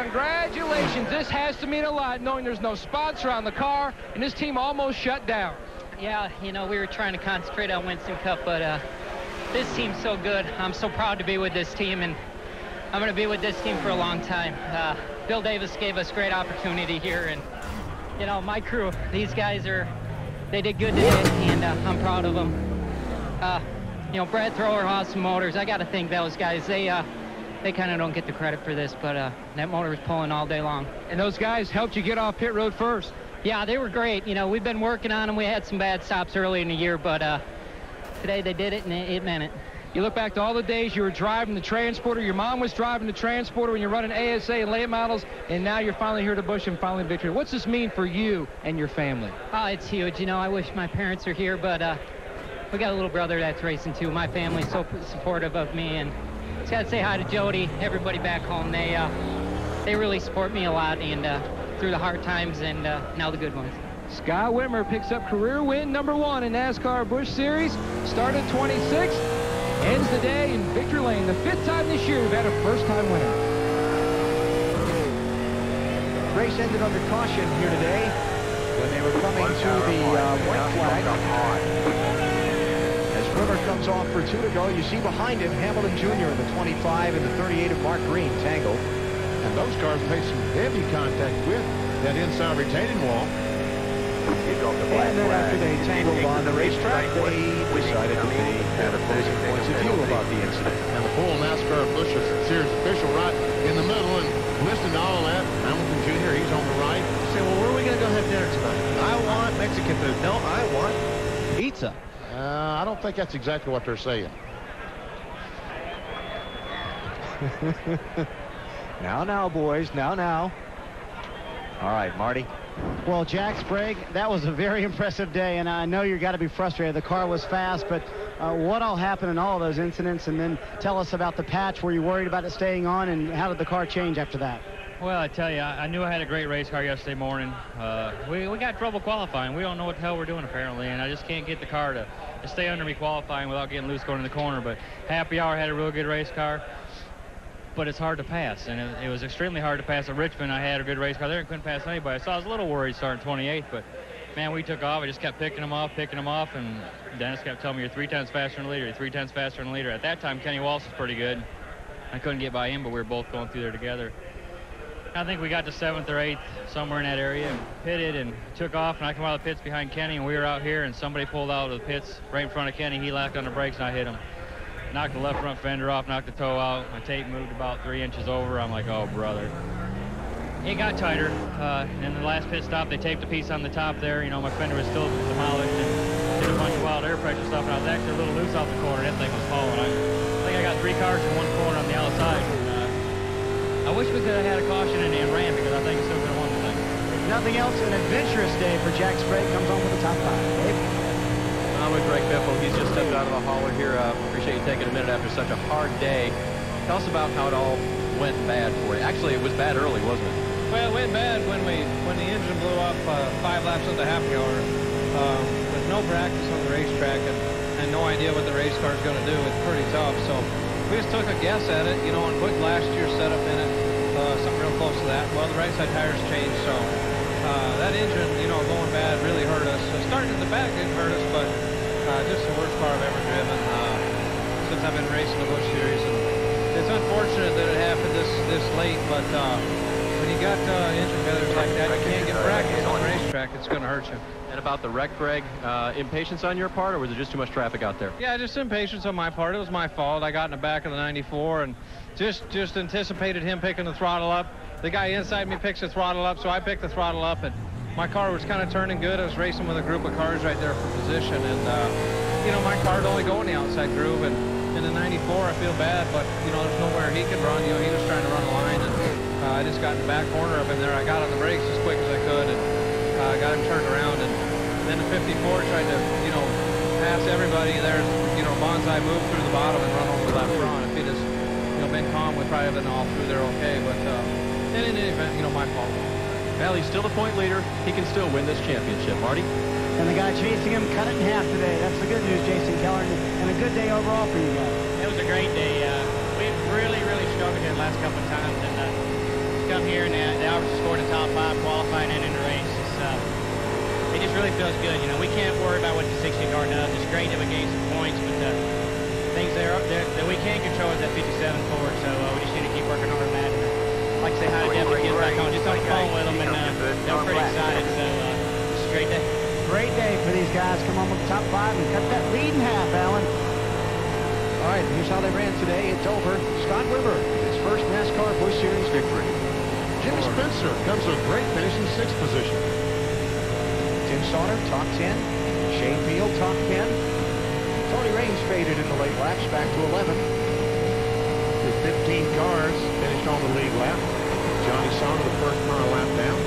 congratulations. This has to mean a lot, knowing there's no sponsor on the car, and this team almost shut down. Yeah, you know, we were trying to concentrate on Winston Cup, but this team's so good. I'm so proud to be with this team, and I'm going to be with this team for a long time. Bill Davis gave us great opportunity here, and, you know, my crew, these guys they did good today, and I'm proud of them. You know, Brad Thrower, Awesome Motors, I got to thank those guys. They kind of don't get the credit for this, but that motor was pulling all day long. And those guys helped you get off pit road first. Yeah, they were great. You know, we've been working on them. We had some bad stops early in the year, but today they did it, and it meant it. You look back to all the days you were driving the Transporter, your mom was driving the Transporter when you're running ASA and late models, and now you're finally here to Busch and finally victory. What's this mean for you and your family? Oh, it's huge. You know, I wish my parents were here, but we got a little brother that's racing too. My family's so supportive of me, and just got to say hi to Jody, everybody back home. They really support me a lot, and through the hard times and now the good ones. Scott Whitmer picks up career win #1 in NASCAR Busch Series. Started 26th, ends the day in victory lane. The 5th time this year we've had a first-time winner. Race ended under caution here today when they were coming to the white flag. As Whitmer comes off for 2 to go, you see behind him Hamilton Jr. in the 25 and the 38 of Mark Green tangled. And those cars made some heavy contact with that inside retaining wall. And then after they tangled on the racetrack, they decided to be at opposing points of view about the incident. And the full NASCAR Busch Series official right in the middle, and listening to all that, Hamilton Jr., he's on the right. Say, well, where are we going to go have dinner tonight? I want Mexican food. No, I want pizza. I don't think that's exactly what they're saying. Now, boys, now. All right, Marty. Well, Jack Sprague, that was a very impressive day, and I know you've got to be frustrated. The car was fast, but what all happened in all of those incidents? And then tell us about the patch. Were you worried about it staying on, and how did the car change after that? Well, I tell you, I knew I had a great race car yesterday morning. We got trouble qualifying. We don't know what the hell we're doing, apparently, and I just can't get the car to stay under me qualifying without getting loose going in the corner. But Happy Hour had a real good race car. But it's hard to pass, and it was extremely hard to pass at Richmond. I had a good race car there and couldn't pass anybody. So I was a little worried starting 28th, but man, we took off. I just kept picking them off, and Dennis kept telling me, you're 3 times faster than the leader, you're 3 times faster than the leader. At that time, Kenny Walsh was pretty good. I couldn't get by him, but we were both going through there together. I think we got to 7th or 8th, somewhere in that area, and pitted and took off, and I come out of the pits behind Kenny, and we were out here, and somebody pulled out of the pits right in front of Kenny. He locked on the brakes, and I hit him. Knocked the left front fender off, knocked the toe out. My tape moved about 3 inches over. I'm like, oh, brother. It got tighter. In the last pit stop, they taped a piece on the top there. You know, my fender was still demolished and did a bunch of wild air pressure stuff. And I was actually a little loose off the corner. That thing was falling. I think I got 3 cars in one corner on the outside. I wish we could have had a caution and ran, because I think it still could have won the thing. Nothing else, an adventurous day for Jack Sprague. Comes on with the top 5. Dave? I'm with Greg Biffle. He's just stepped out of the hauler here. Appreciate you taking a minute after such a hard day. Tell us about how it all went bad for you. Actually, it was bad early, wasn't it? Well, it went bad when the engine blew up 5 laps of the Happy Hour. With no practice on the racetrack and no idea what the race car is going to do, it's pretty tough. So we just took a guess at it, you know, and put last year's setup in it, something real close to that. Well, the right side tires changed, so that engine, you know, going bad really hurt us. Starting at the back didn't hurt us, but just the worst car I've ever driven since I've been racing the Busch Series. And it's unfortunate that it happened this late, but when you got engine failures like that, you can't get practice on the racetrack. It's going to hurt you. And about the wreck, Greg, impatience on your part, or was there just too much traffic out there? Yeah, just impatience on my part. It was my fault. I got in the back of the 94 and just anticipated him picking the throttle up. The guy inside me picks the throttle up, so I picked the throttle up, and my car was kind of turning good. I was racing with a group of cars right there for position, and you know, my car would only go in the outside groove, and in the 94 I feel bad, but you know, there's nowhere he could run. You know, he was trying to run a line, and I just got in the back corner up in there. I got on the brakes as quick as I could, and got him turned around, and then the 54 tried to, you know, pass everybody there. You know, Bonsai moved through the bottom and run over the left front. If he just, you know, been calm, we'd probably have been all through there okay, but in any event, you know, my fault. Well, he's still the point leader. He can still win this championship, Marty. And the guy chasing him cut it in half today. That's the good news, Jason Keller, and a good day overall for you guys. It was a great day. We've really struggled here the last couple of times, and to come here to score in the top 5, qualifying and in the race. It just really feels good. You know, we can't worry about what the 60 car does. It's great that we gained some points, but things that we can control is that 57 Ford. So we just need to keep working hard on that. And, like I say, hi to Jeff and get back on. Just on the phone with them, and they're pretty excited. So it's a great day. Great day for these guys. Come on with the top 5 and cut that lead in half, Alan. All right, here's how they ran today. It's over. Scott Wimmer, his first NASCAR Busch Series victory. Jimmy Spencer comes to a great finish in 6th position. Tim Sauter, top 10. Shane Field, top 10. Tony Raines faded in the late laps, back to 11. The 15 cars finished on the lead lap. Johnny Sauter, the first car lap down.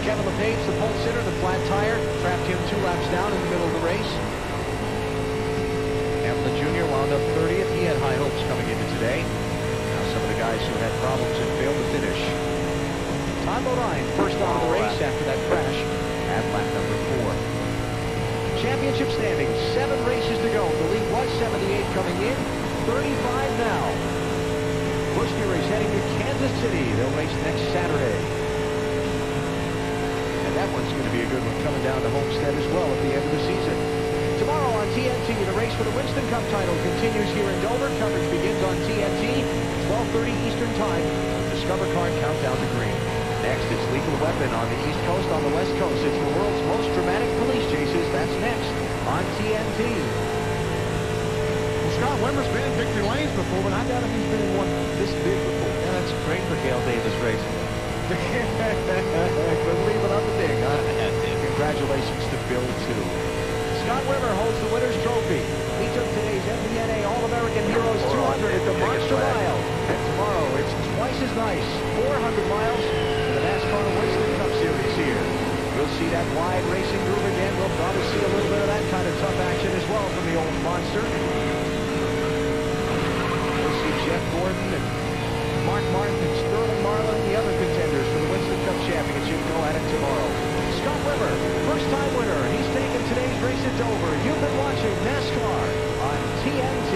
Kevin LePage, the pole sitter, the flat tire, trapped him 2 laps down in the middle of the race. Hamlin Jr. wound up 30th. He had high hopes coming into today. Now some of the guys who had problems and failed to finish. Todd Bodine, first on the race after that crash at lap number 4. Championship standings, 7 races to go. The lead was 78 coming in, 35 now. Busch Series heading to Kansas City. They'll race next Saturday. And that one's going to be a good one coming down to Homestead as well at the end of the season. Tomorrow on TNT, the race for the Winston Cup title continues here in Dover. Coverage begins on TNT, 12:30 Eastern Time. Discover Card Countdown to Green. Next, it's Lethal Weapon on the East Coast. On the West Coast, it's the world's most dramatic police chases. That's next on TNT. Well, Scott Wimmer's been in victory lanes before, but I doubt if he's been in one this big before. Yeah, that's great for Gale Davis racing. Couldn't leave it up a dig, huh? Congratulations to Bill, too. Scott Wimmer holds the winner's trophy. He took today's MBNA All-American Heroes 200 at the Monster Mile. And tomorrow, it's twice as nice, 400 miles for the NASCAR Winston Cup Series here. We'll see that wide racing groove again. We'll probably see a little bit of that kind of tough action as well from the old monster. We'll see Jeff Gordon and Mark Martin and Sterling Marlin, the other contenders for the Winston Cup Championship, go at it tomorrow. Scott Wimmer, first-time winner. He's taken today's race at Dover. You've been watching NASCAR on TNT.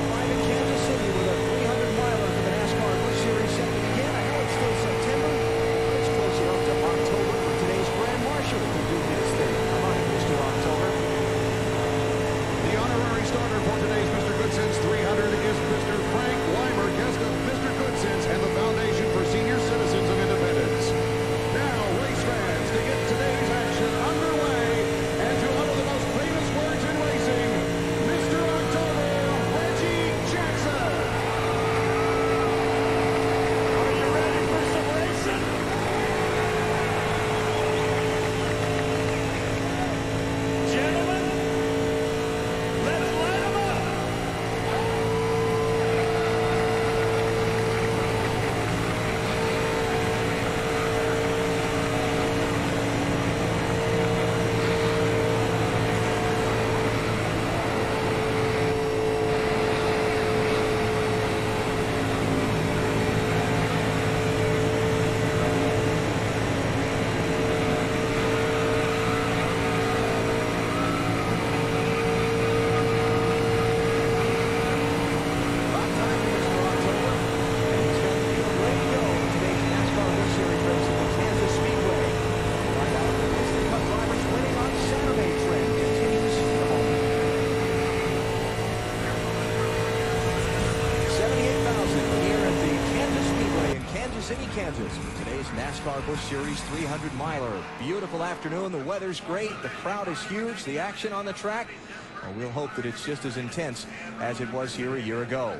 Live in Kansas City with a 300-miler for the NASCAR Busch Series set to begin. I know it's still September, but it's close enough to October for today's Grand Marshal to do his thing. Come on, Mr. October. The honorary starter for today's Mr. Goodson's 300 is Mr. Frank Weimer, guest of Mr. Goodson's and the Foundation for Senior Citizens of Independence. Now, race fans, to get today's action underway, and to utter the most famous words in racing, Mr. October, Reggie Jackson. Are you ready for some racing? Gentlemen, let's light them up. Kansas for today's NASCAR Busch Series 300-miler. Beautiful afternoon. The weather's great. The crowd is huge. The action on the track, well, we'll hope that it's just as intense as it was here a year ago.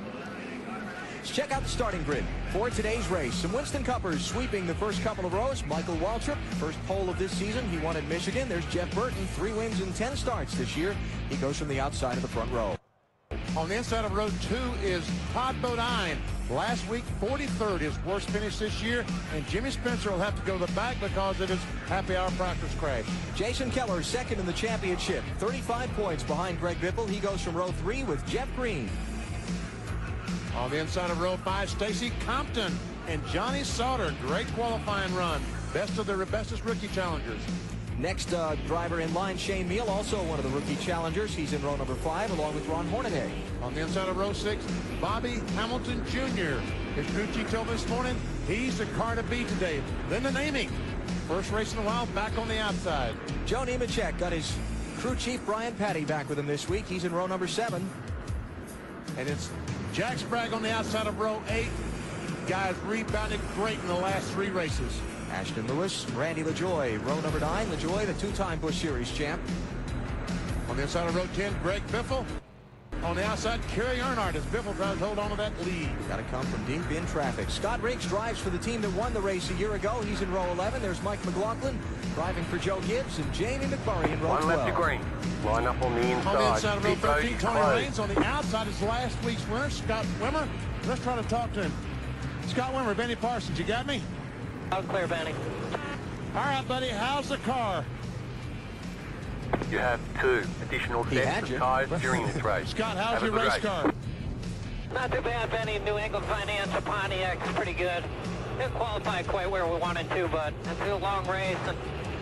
Let's check out the starting grid for today's race. Some Winston Cuppers sweeping the first couple of rows. Michael Waltrip, first pole of this season. He won at Michigan. There's Jeff Burton, 3 wins and 10 starts this year. He goes from the outside of the front row. On the inside of row 2 is Todd Bodine. Last week, 43rd, his worst finish this year. And Jimmy Spencer will have to go to the back because of his happy hour practice crash. Jason Keller, second in the championship. 35 points behind Greg Biffle. He goes from row 3 with Jeff Green. On the inside of row 5, Stacy Compton and Johnny Sauter. Great qualifying run. Best of their bestest rookie challengers. Next driver in line, Shane Meal, also one of the rookie challengers. He's in row number 5 along with Ron Hornaday. On the inside of row 6, Bobby Hamilton Jr. His crew chief told me this morning he's the car to beat today. Then the naming. First race in a while, back on the outside. Joe Nemechek got his crew chief Brian Patty back with him this week. He's in row number 7. And it's Jack Sprague on the outside of row 8. Guys rebounded great in the last 3 races. Ashton Lewis, Randy LaJoy, row number 9. LaJoy, the 2-time Busch Series champ. On the inside of row 10, Greg Biffle. On the outside, Kerry Earnhardt as Biffle tries to hold on to that lead. Got to come from deep in traffic. Scott Riggs drives for the team that won the race a year ago. He's in row 11. There's Mike McLaughlin driving for Joe Gibbs and Jamie McMurray in row 12. One left to green. Line up on the inside. On the inside of row 13, Tony closed. Raines. On the outside is last week's winner, Scott Wimmer. Let's try to talk to him. Scott Wimmer, Benny Parsons, you got me? Out clear, Benny. All right, buddy, how's the car? You have 2 additional sets of tires during this race. Scott, how's your race car? Not too bad, Benny. New England Finance, a Pontiac's pretty good. Didn't qualify quite where we wanted to, but it's a long race, and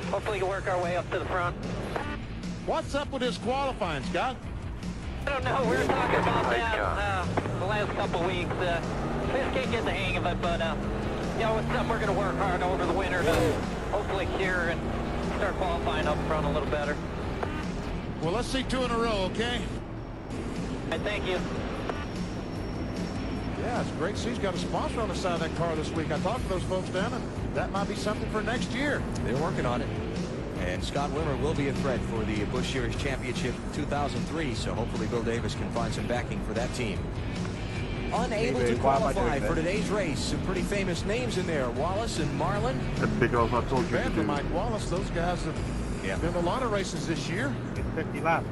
hopefully you work our way up to the front. What's up with this qualifying, Scott? I don't know. We were talking about that the last couple weeks. We just can't get the hang of it, but you know, it's something we're going to work hard over the winter to hopefully cure and start qualifying up front a little better. Well, let's see 2 in a row, okay? And thank you. Yeah, it's great to see he's got a sponsor on the side of that car this week. I talked to those folks down, and that might be something for next year. They're working on it. And Scott Wimmer will be a threat for the Busch Series Championship 2003, so hopefully Bill Davis can find some backing for that team. Unable to qualify for today's race. Some pretty famous names in there. Wallace and Marlin. Bad for Mike Wallace. Those guys have been a lot of races this year. 50 laps.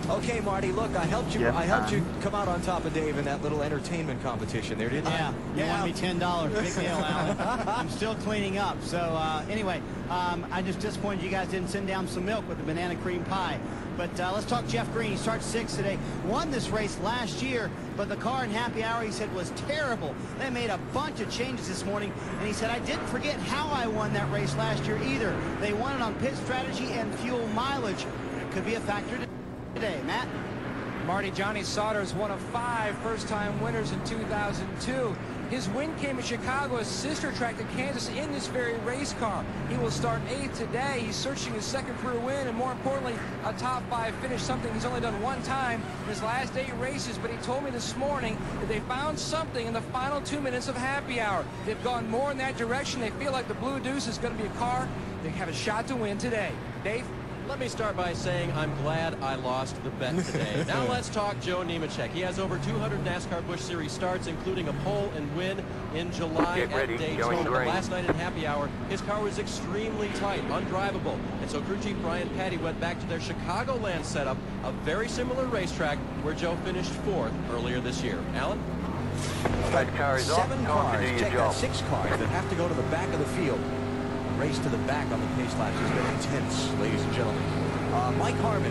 Okay, Marty, look, I helped you. Yes, I helped you come out on top of Dave in that little entertainment competition there, didn't Yeah, you? you won me $10. Big deal, Alan. I'm still cleaning up. So anyway, I'm just disappointed you guys didn't send down some milk with the banana cream pie. But let's talk Jeff Green. He starts 6th today. Won this race last year, but the car in happy hour, he said, was terrible. They made a bunch of changes this morning, and he said, I didn't forget how I won that race last year either. They won it on pit strategy and fuel mileage. It could be a factor today. Matt? Marty, Johnny Sauter is one of 5 first-time winners in 2002. His win came at Chicago, his sister track to Kansas, in this very race car. He will start 8th today. He's searching his 2nd career win, and more importantly, a top 5 finish, something he's only done 1 time in his last 8 races. But he told me this morning that they found something in the final 2 minutes of happy hour. They've gone more in that direction. They feel like the Blue Deuce is going to be a car they have a shot to win today. Dave? Let me start by saying I'm glad I lost the bet today. Now let's talk Joe Nemechek. He has over 200 NASCAR Busch Series starts, including a pole and win in July at Daytona. Last night at happy hour, his car was extremely tight, undrivable. And so crew chief Brian Patty went back to their Chicagoland setup, a very similar racetrack where Joe finished 4th earlier this year. Alan? 7 cars, check out 6 cars that have to go to the back of the field. Race to the back on the pace laps has been intense, ladies and gentlemen. Mike Harmon,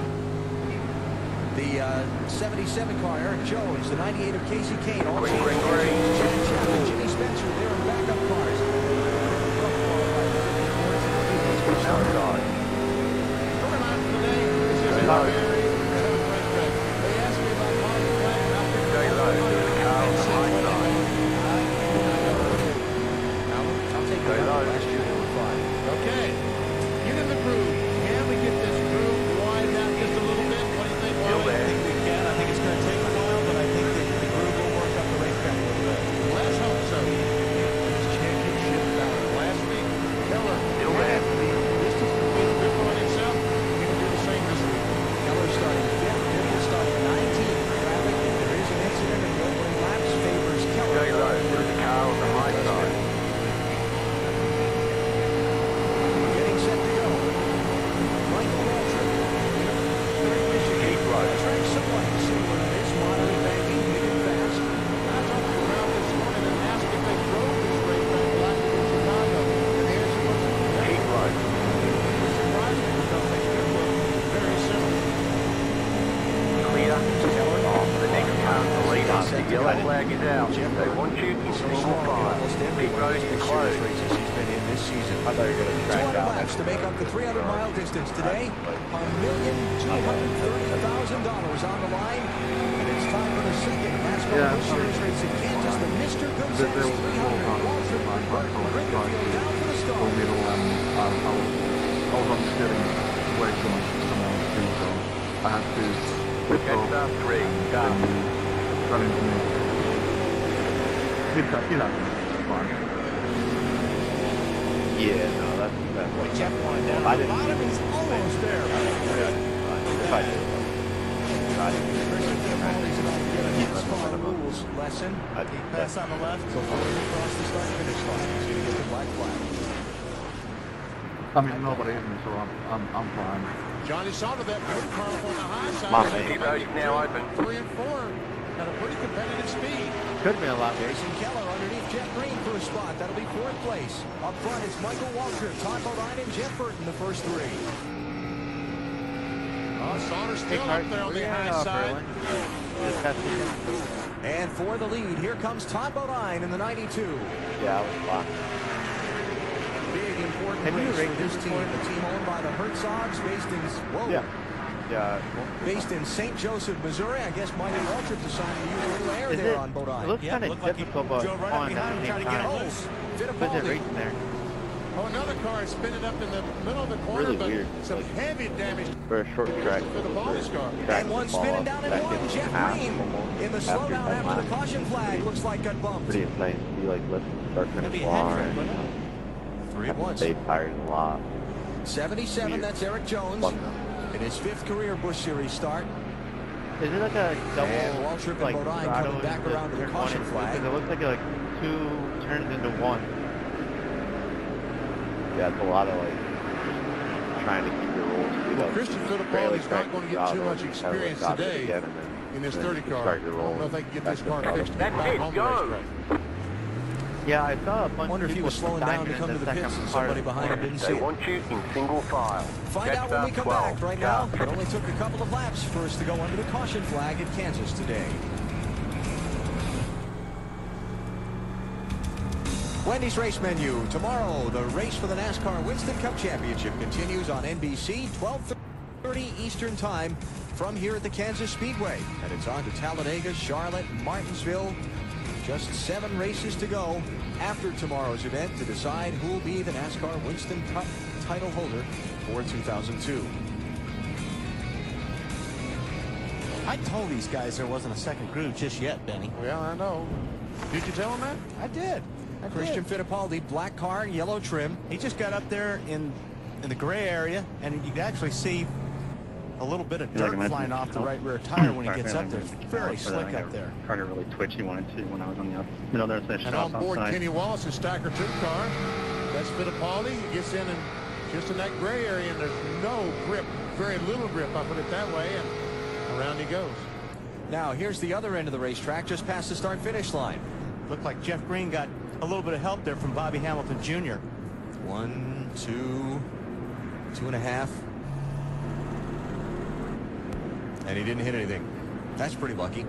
the 77 car, Eric Jones, the 98 of Casey Kane, all teams, Chad Chapman, Jimmy Spencer, they're in backup cars. Okay, get in the groove. Can we get this groove wide out just a little bit? What do you think, Wally? I think we can. I think it's going to take a while, but I think that the groove will work up the racetrack a little bit. Let's hope so. This championship battle last week, Keller had the distance between Biffle and himself. He can do the same this week. Keller starting 5th, Biffle starting 19th. Traffic, if there is an incident and the opening laps favors Keller. Very low. There's a car on the high side. Getting set to go. Michael Waltrip. Michigan. Track somewhat similar to this, moderate banking, moving fast. I talked to the crowd this morning and asked if they drove this racetrack like in Chicago. And the answer was no. Keep right. It was surprising because they still look very similar. Clear. Off the next car to lead up. The yellow flag is out. They want you in single file. Pit road is closed. Races he's been in this season. I thought you were going to track down that laps to make up the 300-mile distance today. $1,230,000 on the line. And it's time for the second NASCAR Busch Series race in Kansas. The Mr. Goodsense 300. Waltrip and Burton bring the field down for the start. I was on steering way too much for someone else too, so I had to Catch that 3. Go. run into me. He's fine. Yeah, no, that's Boy, Jeff wanted down I the didn't. bottom. He's almost there. If I did. Christian Fittipaldi's about to get a NASCAR rules lesson. He Pass on the left before he cross the start-finish line. So you get the black flag. I mean, nobody hit me, so I'm fine. Johnny Sauter, that good car up on the high side. Mom, T-Base now open. 3 and 4 at a pretty competitive speed. Could have been a lot worse. Jason Keller underneath Jeff Green for a spot. That'll be 4th place. Up front, it's Michael Waltrip, Todd Bodine, and Jeff Burton, the first 3. Sauter's still up there on the high side. And for the lead, here comes Todd Bodine in the 92. Yeah, I was locked. Big important race for this team. The team owned by the Herzogs, based in St. Joseph, Missouri. I guess Michael Waltrip decided to use a little air there on Bodine. It looks kind of difficult, but drove right up behind him trying to get a hold. Fittipaldi. Right there. Oh, another car is spinning up in the middle of the corner, Really but weird. some heavy damage For a short track. for the Baldy's car. And one spinning down in one. Jeff Green in the slowdown after the caution flag. Looks like got bumped. Pretty nice to be like let's start It'll be finish a head far. trip, but no. 3 at once. They tires a lot. 77, that's Eric Jones. In his 5th career Busch Series start. Is it like a double, And Waltrip and like, Bodine throttle? coming back around to the There's caution one, flag. because it looks like 2 turns into 1. Yeah, it's a lot of like trying to keep your rolls speed Well, up. Christian Fittipaldi's not going to get too much experience today in his 30 car. I don't know if they can get this car fixed and get back on the racetrack. Yeah, I saw a bunch Wonder of if he people was slowing down to come to the pits and somebody behind him didn't see They it. want you in single file. Find Catch out when we that come 12. back. Right now, it only took a couple of laps for us to go under the caution flag at Kansas today. Wendy's race menu. Tomorrow, the race for the NASCAR Winston Cup Championship continues on NBC, 12:30 Eastern Time from here at the Kansas Speedway. And it's on to Talladega, Charlotte, Martinsville. Just 7 races to go after tomorrow's event to decide who will be the NASCAR Winston Cup title holder for 2002. I told these guys there wasn't a second groove just yet, Benny. Well, I know. Did you tell him that? I did. Christian Fittipaldi, black car, yellow trim. He just got up there in the gray area, and you can actually see a little bit of dirt flying off the right rear tire when he gets up there. It's very slick up there. Kind of really twitchy wanted to when I was on the middle there. And on board Kenny Wallace's Stacker 2 car. That's Fittipaldi. He gets in and just in that gray area, and there's no grip, very little grip, I'll put it that way, and around he goes. Now, here's the other end of the racetrack, just past the start-finish line. Looked like Jeff Green got a little bit of help there from Bobby Hamilton Jr. 1, 2, 2.5. And he didn't hit anything. That's pretty lucky.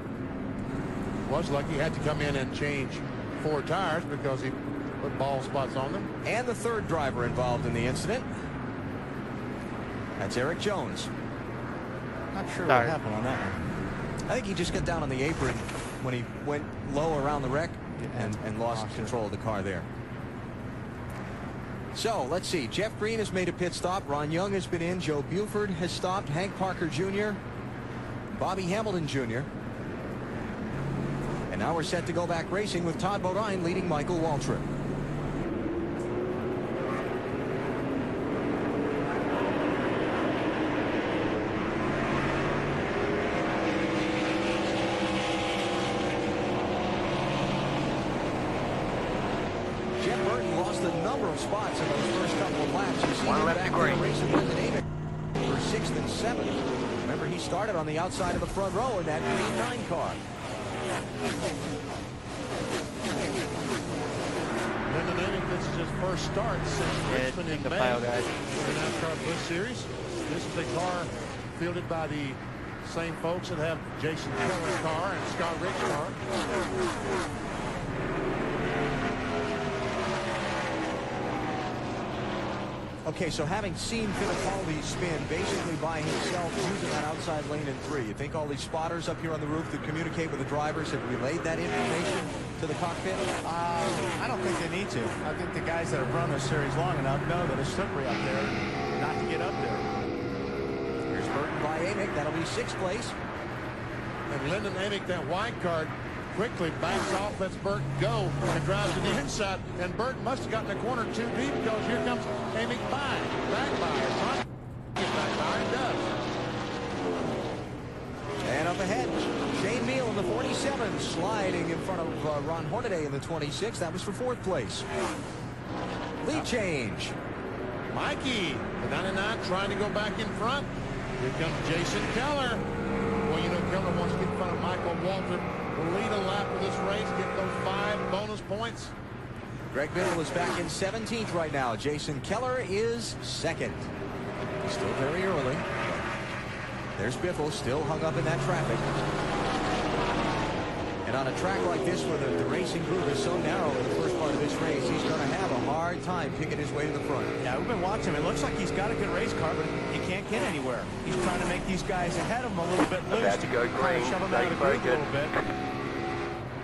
Was lucky. He had to come in and change 4 tires because he put ball spots on them. And the 3rd driver involved in the incident. That's Eric Jones. Not sure what happened on that one. I think he just got down on the apron when he went low around the wreck and lost control of the car there. So, let's see. Jeff Green has made a pit stop. Ron Young has been in. Joe Buford has stopped. Hank Parker Jr., Bobby Hamilton Jr. And now we're set to go back racing with Todd Bodine leading Michael Waltrip. Jeff Burton lost a number of spots in those first couple of laps. You see him back there racing with the Namick for 6th and 7th. Remember, he started on the outside of the front row in that green 9 car. Lyndon Namick, this is his first start since Richmond in May for the NASCAR Busch Series. This is a car fielded by the same folks that have Jason Keller's car and Scott Rick's car. Okay, so having seen Fittipaldi spin basically by himself using that outside lane in 3, you think all these spotters up here on the roof that communicate with the drivers have relayed that information to the cockpit? I don't think they need to. I think the guys that have run this series long enough know that it's slippery up there, not to get up there. Here's Burton by Amick. That'll be 6th place. And Lyndon Amick, that wide card, quickly backs off, lets Burton go, and drives to the inside. And Burton must have gotten the corner too deep because here comes Amick back by. Gets back by and does. And up ahead, Shane Meal in the 47, sliding in front of Ron Hornaday in the 26. That was for 4th place. Lead change. Mikey, the 99, trying to go back in front. Here comes Jason Keller. Well, you know, Keller wants to get in front of Michael Waltrip. Lead a lap of this race, get those 5 bonus points. Greg Biddle is back in 17th right now. Jason Keller is 2nd. Still very early. There's Biffle still hung up in that traffic. And on a track like this where the racing group is so narrow in the first part of this race, he's going to have a hard time picking his way to the front. Yeah, we've been watching him. It looks like he's got a good race car, but he can't get anywhere. He's trying to make these guys ahead of him a little bit loose. About to go green. Shove them out of the groove a little bit.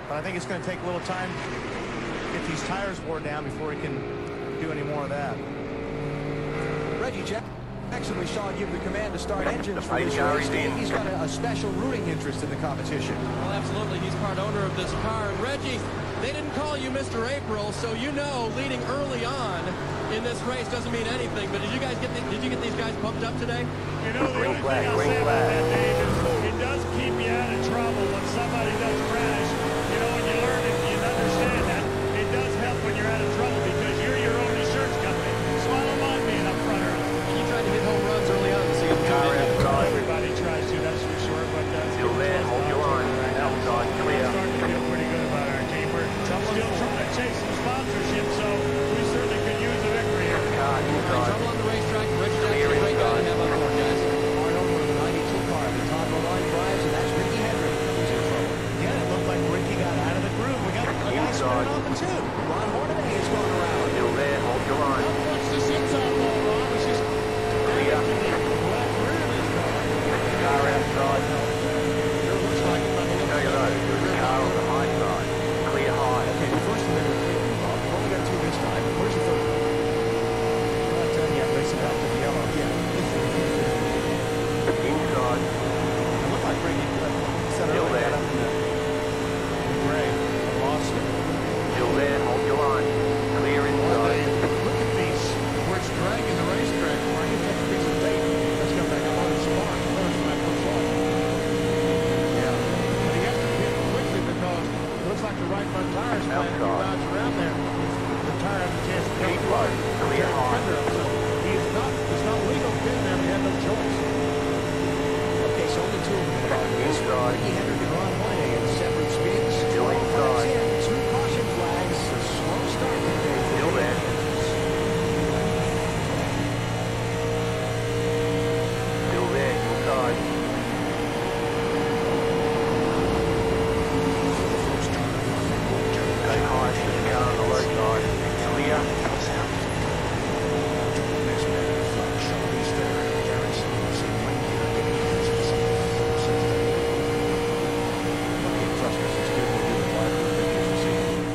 But I think it's going to take a little time to get these tires wore down before he can do any more of that. Reggie Jackson, we saw give the command to start engines for this race. He's got a special rooting interest in the competition. Well, absolutely. He's part owner of this car. And Reggie, they didn't call you Mr. April, so you know leading early on in this race doesn't mean anything. But did you get these guys pumped up today? You know, the only thing I'll say about that, Dave, is it does keep you out of trouble when somebody does crash. You know, when you learn it, you understand that it does help when you're out of trouble because you're your own insurance company. So I don't mind being up front early. And you tried to hit home runs early on to see them come in. Everybody tries to, that's for sure. But still there, hold your line. Outside, clear. We're starting to feel pretty good about our team. We're still trying to chase some sponsorship, so we certainly could use a victory here. Trouble on the racetrack. Reggie Jackson, great guy to have on board, guys. Hard over the 92 car. The top of the line drives, and that's Ricky Hendrick who's in trouble. Yeah, it looked like Ricky got out of the groove. We got a guy spinning off the 2. Ron Hornaday is going around. Still there, hold your line. What's this inside ball, Ron? It's just Clear. Car outside. It looks like it's about to look Go like low. Car on the high side. Clear high. Okay, the first one they were clear, Bob. We've only got 2 this time. Where's the third one? I'm not telling you, I'm racing out to the yellow. Inside. It looked like Ricky set Still early, there. got up in the gray and lost it. Still there, hold your line. Clear inside. Look at these, where it's dragging the racetrack. Where you take a piece of tape that's got that colored spark. There's my first one. Yeah. But he has to hit quickly because it looks like the right front tire's flat. He rides around there. The tire has a chance to Keep come low. apart. Clear high. It's not legal to pin there. He had no choice. Okay, so only 2 of them about this. Inside. Ricky Hendrick and Ron Hornaday in separate speeds. Still 12 inside. laps in, 2 caution flags. A slow start today. Still there. Still there, inside. Go high, to the car on the low side. Clear.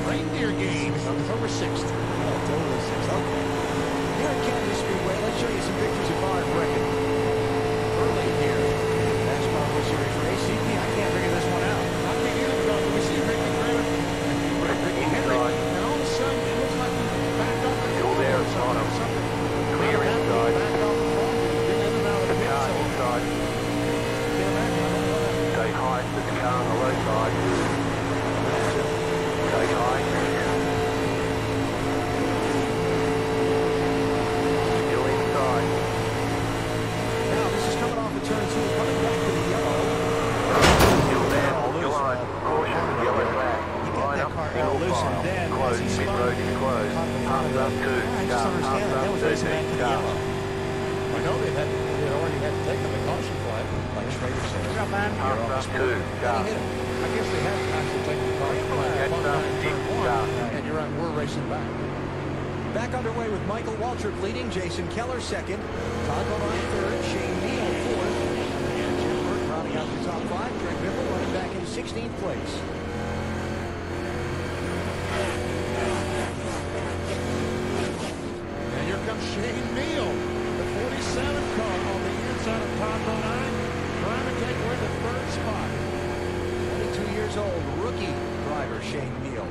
Reindeer games October 6th. October 6th. Okay. Here at Kansas Speedway, let's show you some pictures of Bart Brecken. Early here in the NASCAR World Series race. CP, I can't figure this one out. I think either because we see Ricky Hendrick and all of a sudden it looks like he backed up. Still there, it's on him. Something. Clear inside. Backed off the front. Didn't end up out of the pit. Car So inside. can't imagine. I don't know that. Go high, to the car on the low side. Go high. Still inside. Now, this is coming off the turn 2, coming back to the yellow. Still there, hold your line. Caution, yellow flag. Line up, single file. Closed, mid road is closed. Half up 2, car, half up 13, car. I know they had already had taken the caution flag, like Schrader said. Half up 2, car. I guess they had actually taken the caution flag. Catch up, 6, car. And you're right, we're racing back. Back underway with Michael Waltrip leading, Jason Keller second, Todd Bodine third, Shane Neal fourth, and Jim Burt rounding out the top five. Greg Biffle running back in 16th place. And here comes Shane Neal, the 47 car on the inside of Todd Bodine, trying to take away the third spot. 22 years old, rookie driver Shane Neal.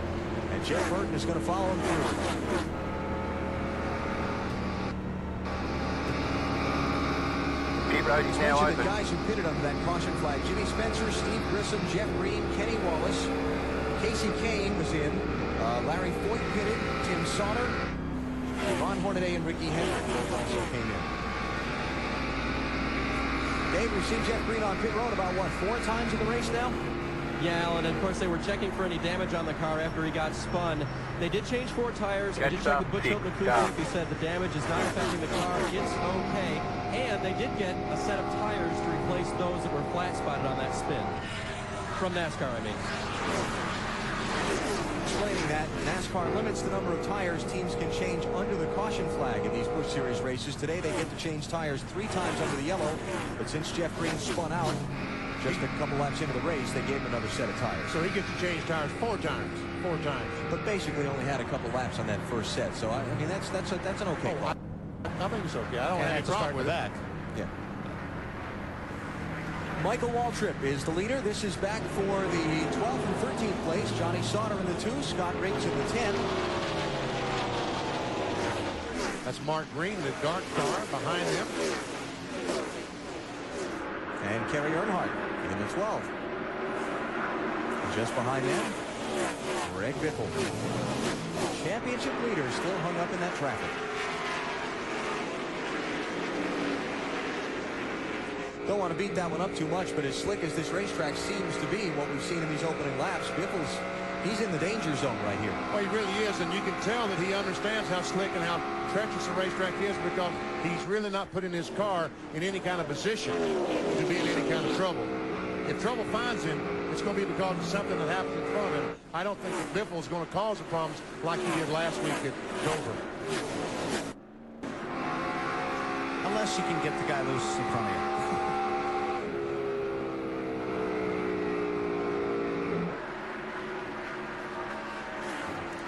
And Jeff Burton is going to follow him through. The guys who pitted under that caution flag: Jimmy Spencer, Steve Grissom, Jeff Green, Kenny Wallace, Casey Kane was in, Larry Foyt pitted, Tim Sauter, Ron Hornaday and Ricky Hendrick also came in. Dave, we've seen Jeff Green on pit road about, what, 4 times in the race now? Yeah, Alan, and of course they were checking for any damage on the car after he got spun. They did change 4 tires. I did check with Butch Hilton Kluge. He said the damage is not affecting the car. It's okay. And they did get a set of tires to replace those that were flat spotted on that spin. From NASCAR, I mean. Explaining that, NASCAR limits the number of tires teams can change under the caution flag in these Busch Series races. Today they get to change tires 3 times under the yellow, but since Jeff Green spun out just a couple laps into the race, they gave him another set of tires. So he gets to change tires 4 times. 4 times. But basically only had a couple laps on that first set. So I mean that's an okay call. I think it's okay. I don't have any problem with that. Yeah. Michael Waltrip is the leader. This is back for the 12th and 13th place. Johnny Sauter in the 2, Scott Riggs in the 10. That's Mark Green, the dark car behind him. And Kerry Earnhardt in the 12th. Just behind them, Greg Biffle. Championship leader still hung up in that traffic. Don't want to beat that one up too much, but as slick as this racetrack seems to be, what we've seen in these opening laps, Biffle's, he's in the danger zone right here. Well, he really is, and you can tell that he understands how slick and how treacherous the racetrack is, because he's really not putting his car in any kind of position to be in any kind of trouble. If trouble finds him, it's going to be because of something that happened in front of him. I don't think that Biffle is going to cause the problems like he did last week at Dover. Unless you can get the guy loose in front of you.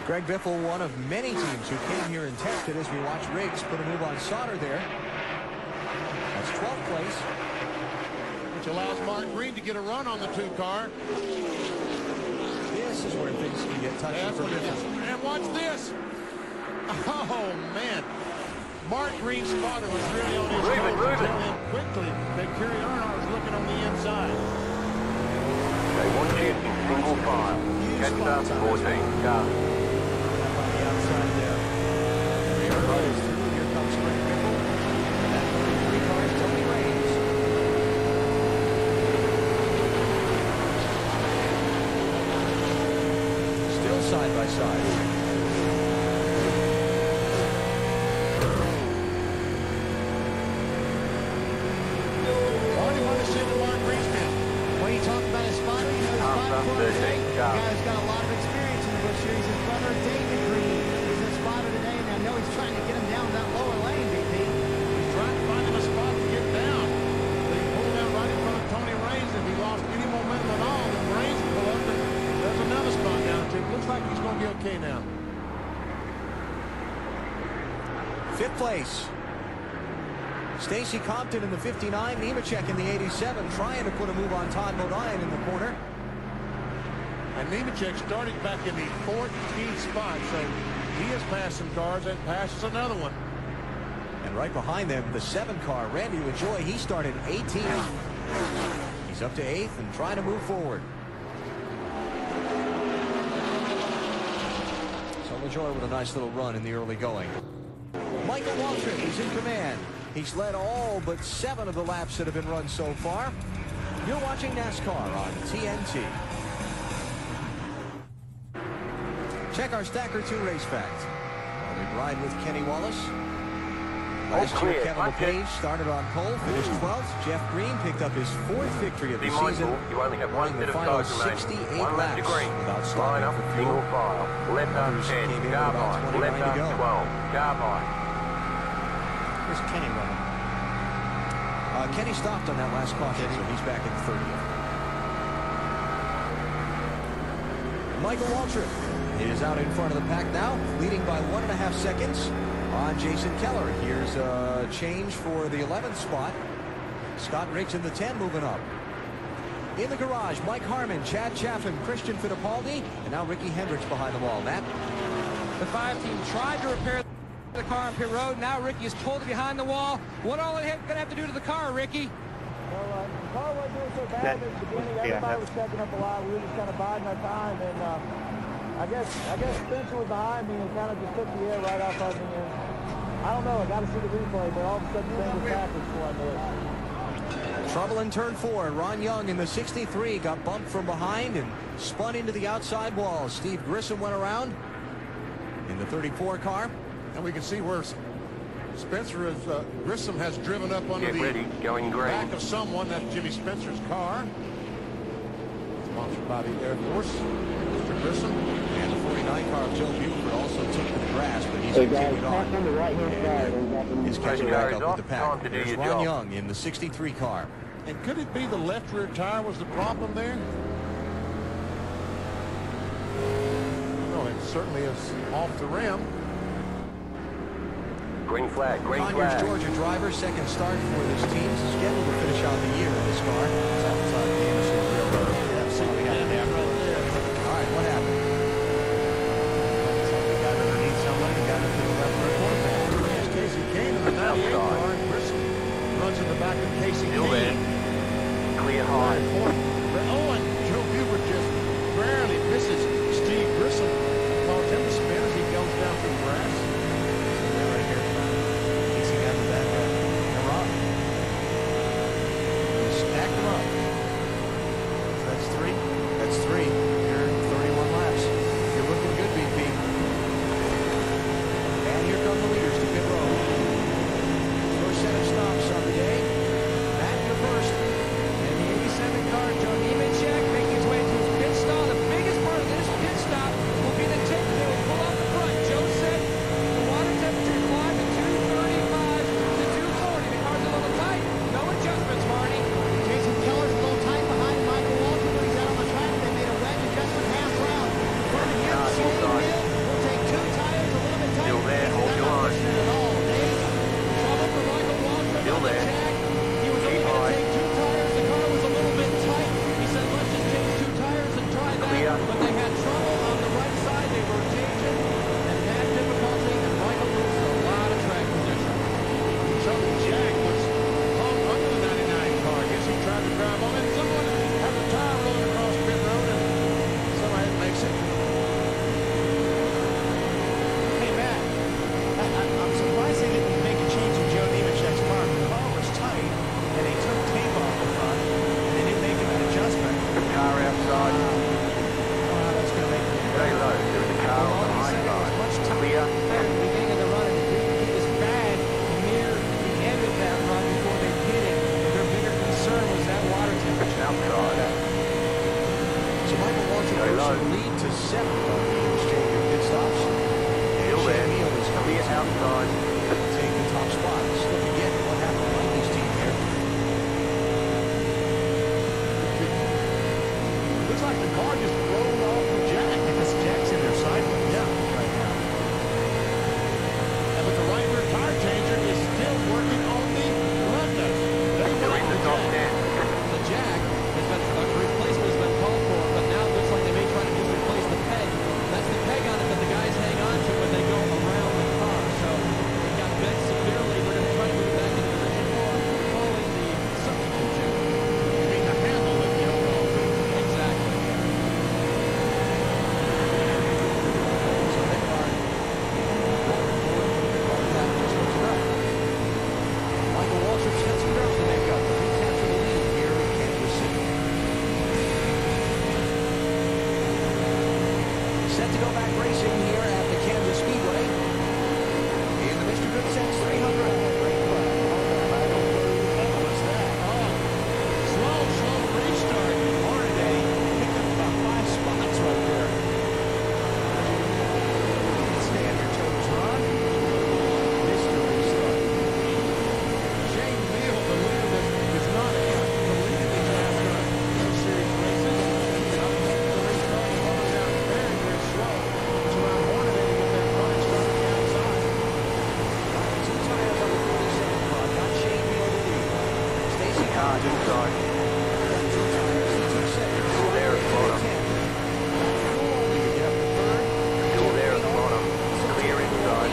Greg Biffle, one of many teams who came here and tested as we watch Riggs put a move on Sauter there. That's 12th place. Which allows Mark Green to get a run on the 2 car. This is where things can get touchy for Biffle. And watch this. Oh, man. Mark Green's spotter was really on his toes until then quickly that Kerry Earnhardt was looking on the inside. They want you in single file. Catch 14. Go. Side by side. When you talk about his spotter, you know his spotter for today. The guy's got a lot of experience in the Busch Series. His brother David Green is a spotter today, and I know he's trying to get him down that lower lane, BP. He's trying to find him a spot to get down. They pulled down right in front of Tony Raines. If he lost any momentum at all, then Raines will pull up, and there's another spot down to him. Looks like he's going to be okay now. 5th place. Stacy Compton in the 59, Nemechek in the 87, trying to put a move on Todd Bodine in the corner. And Nemechek started back in the 14th spot, so he has passed some cars and passes another one. And right behind them, the 7 car, Randy LaJoie, he started 18th. He's up to 8th and trying to move forward. So LaJoie with a nice little run in the early going. Michael Waltrip is in command. He's led all but 7 of the laps that have been run so far. You're watching NASCAR on TNT. Check our Stacker 2 race fact. While we ride with Kenny Wallace. Last year, Kevin LePage started on pole, finished 12th. Jeff Green picked up his 4th victory of the season, you only have one running bit the of final time 68 one left laps to green. without Line stopping up, for single fuel. file. Left up Others 10, came in with car about by. 29 Left up to go. 12, car by. Here's Kenny running. Kenny stopped on that last caution, so he's back in 30th. Michael Waltrip is out in front of the pack now, leading by 1.5 seconds on Jason Keller. Here's a change for the 11th spot. Scott Riggs in the 10 moving up. In the garage, Mike Harmon, Chad Chaffin, Christian Fittipaldi, and now Ricky Hendricks behind the wall. Matt? The 5 team tried to repair the car on pit road. Now Ricky is pulled behind the wall. What all are they going to have to do to the car, Ricky? Well, the car wasn't doing so bad at the beginning. Everybody was stepping up a lot. We were just kind of biding our time. And I guess Spencer was behind me and kind of just took the air right off of me. And I don't know. I got to see the replay, but all of a sudden the thing was backwards before I knew it. Trouble in turn 4. Ron Young in the 63 got bumped from behind and spun into the outside wall. Steve Grissom went around in the 34 car. And we can see where Spencer is, Grissom has driven up under the back of someone. That's Jimmy Spencer's car. Sponsored by the Air Force. Mr. Grissom. And the 49 car of Joe Buford also took to the grass, but he's continued on. On the right-hand side. He's catching back up with the pack. Time to do There's your Ron job. Young in the 63 car. And could it be the left rear tire was the problem there? No, it certainly is off the rim. Green flag, green Conyers, flag. Georgia driver, second start for this team. Scheduled to finish out the year in this car. It's outside the Anderson Railroad. We got it down right there. All right, what happened? Somebody got underneath somebody, got into the left rear quarterback. Here's Casey Kane in the 98 car. And Grissom runs in the back of Casey Still Kane. there. Clear high. Oh, and Joe Buford just barely misses Steve Grissom. Caused him to spin as he goes down through the grass. Right here. Casey got the back up. They're wrong. Stacked them up. So that's 3. That's 3. You're 31 laps. You're looking good, BP. And here come the leaders to pit road. First set of stops on the day. Matt, you're first. And the 87 car, Joe Nemechek, making his way to his pit stop. The biggest part of this pit stop will be the tip that will pull off the front. Joe said the water temperature climbed to 235 to 240. The car's a little tight. No adjustments, Marty. Jason Keller's a little tight behind Michael Waltrip when he's out on the track. They made a wedge adjustment half round. From here, Shane Hill will take 2 tires, a little bit tight. Still there, hold your line. At all. Dave, Trouble for Michael Waltrip Still on the there. track. He was only Keep going to high. take 2 tires. The car was a little bit tight. He said, let's just take 2 tires and try that. Clear. But they had trouble on the right side. They were changing and had difficulty. And Michael loses a lot of track position. Chuck Jack was hung under the 99 car. I guess he tried to drive on it. Someone has a tire rolling across pit road, and somebody makes it. Hey, Matt, I'm surprised they didn't make a change in Joe Nemechek's car. The car was tight, and they took tape off the front, and they didn't make an adjustment. Car outside. I don't know how that's going to make it. Stay low. There is a car on the high side. Clear. At the beginning of the run, and it didn't get as bad near the end of that run before they pitted. Their bigger concern was that water temperature. Outside. So Michael Waltrip Go goes low. from the lead to 7th on the exchange of pit stops. Still there. Shane Neal is coming Clear to outside. take the top spot. Let's look again at what happened to Mikey's team here. Looks like the car just rolled off the jack. Because Jack's in there sideways. Yeah. Right now. But the right rear tire changer is still working on the left nose. They You're in the top 10. The jack has been, a replacement has been called for, but now it looks like they may try to just replace the peg. That's the peg on it that the guys hang on to when they go around the car. So it got bent severely. We're going to try to move it back into position 4, calling the substitution. You mean the handle that you held on to? Exactly. inside. Still there at the bottom. Still there at the bottom. Clear inside.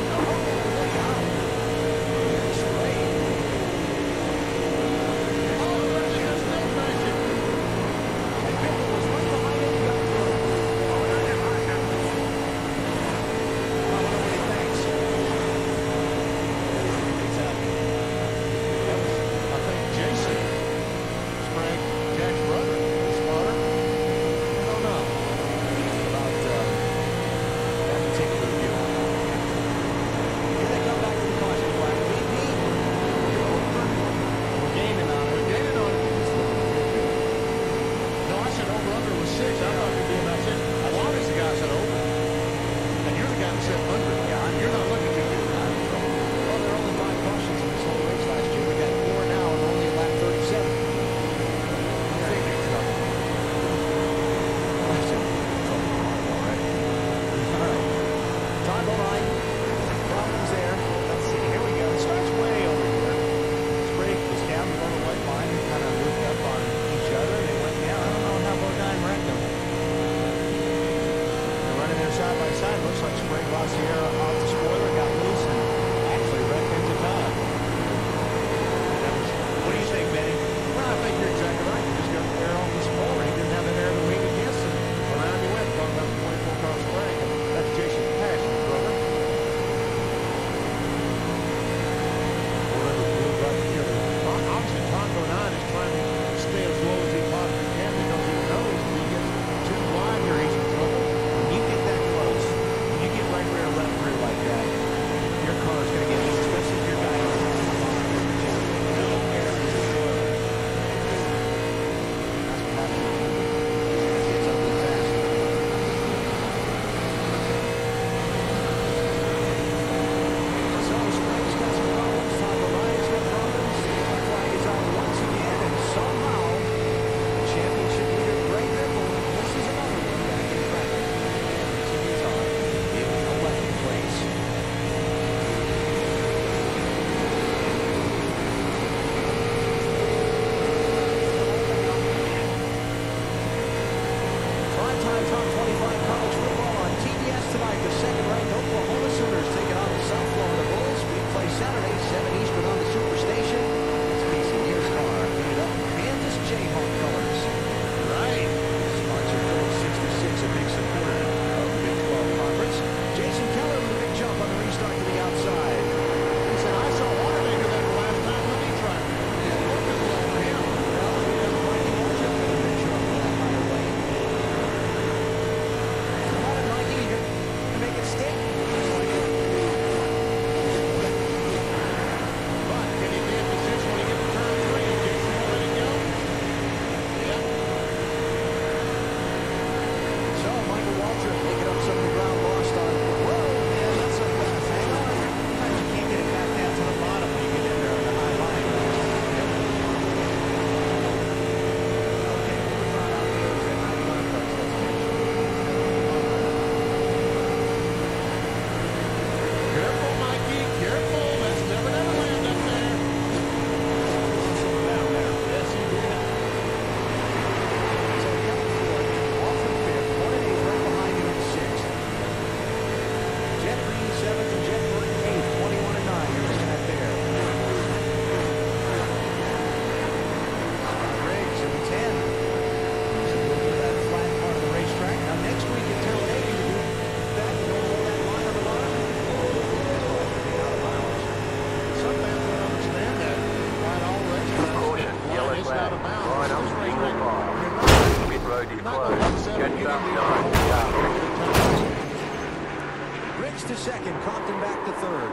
To second, Compton back to third.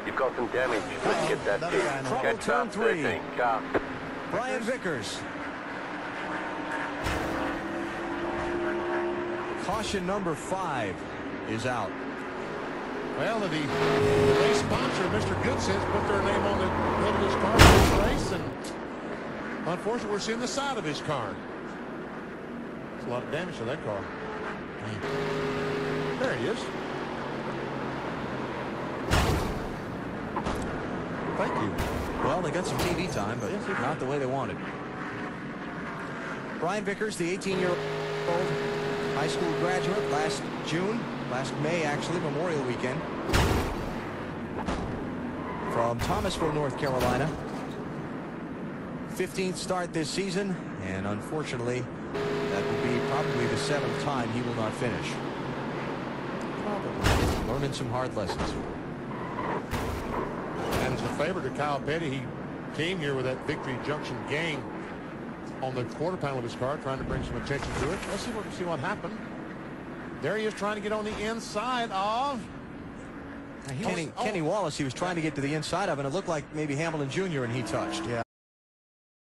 You've got some damage. Let's get that fixed. Trouble turn 3. 13, car. Brian Vickers. Caution number 5 is out. Well, the race sponsor, Mr. Goodsense, put their name on the head of his car for this race, and unfortunately, we're seeing the side of his car. It's a lot of damage to that car. There he is. Thank you. Well, they got some TV time, but not the way they wanted. Brian Vickers, the 18-year-old high school graduate, last May actually, Memorial Weekend, from Thomasville, North Carolina. 15th start this season, and unfortunately, that will be probably the 7th time he will not finish. Probably learning some hard lessons. And as a favor to Kyle Petty, he came here with that Victory Junction gang on the quarter panel of his car, trying to bring some attention to it. Let's see what happened. There he is, trying to get on the inside of Kenny Wallace. He was trying to get to the inside of it, and it looked like maybe Hamilton Jr. and he touched. Yeah.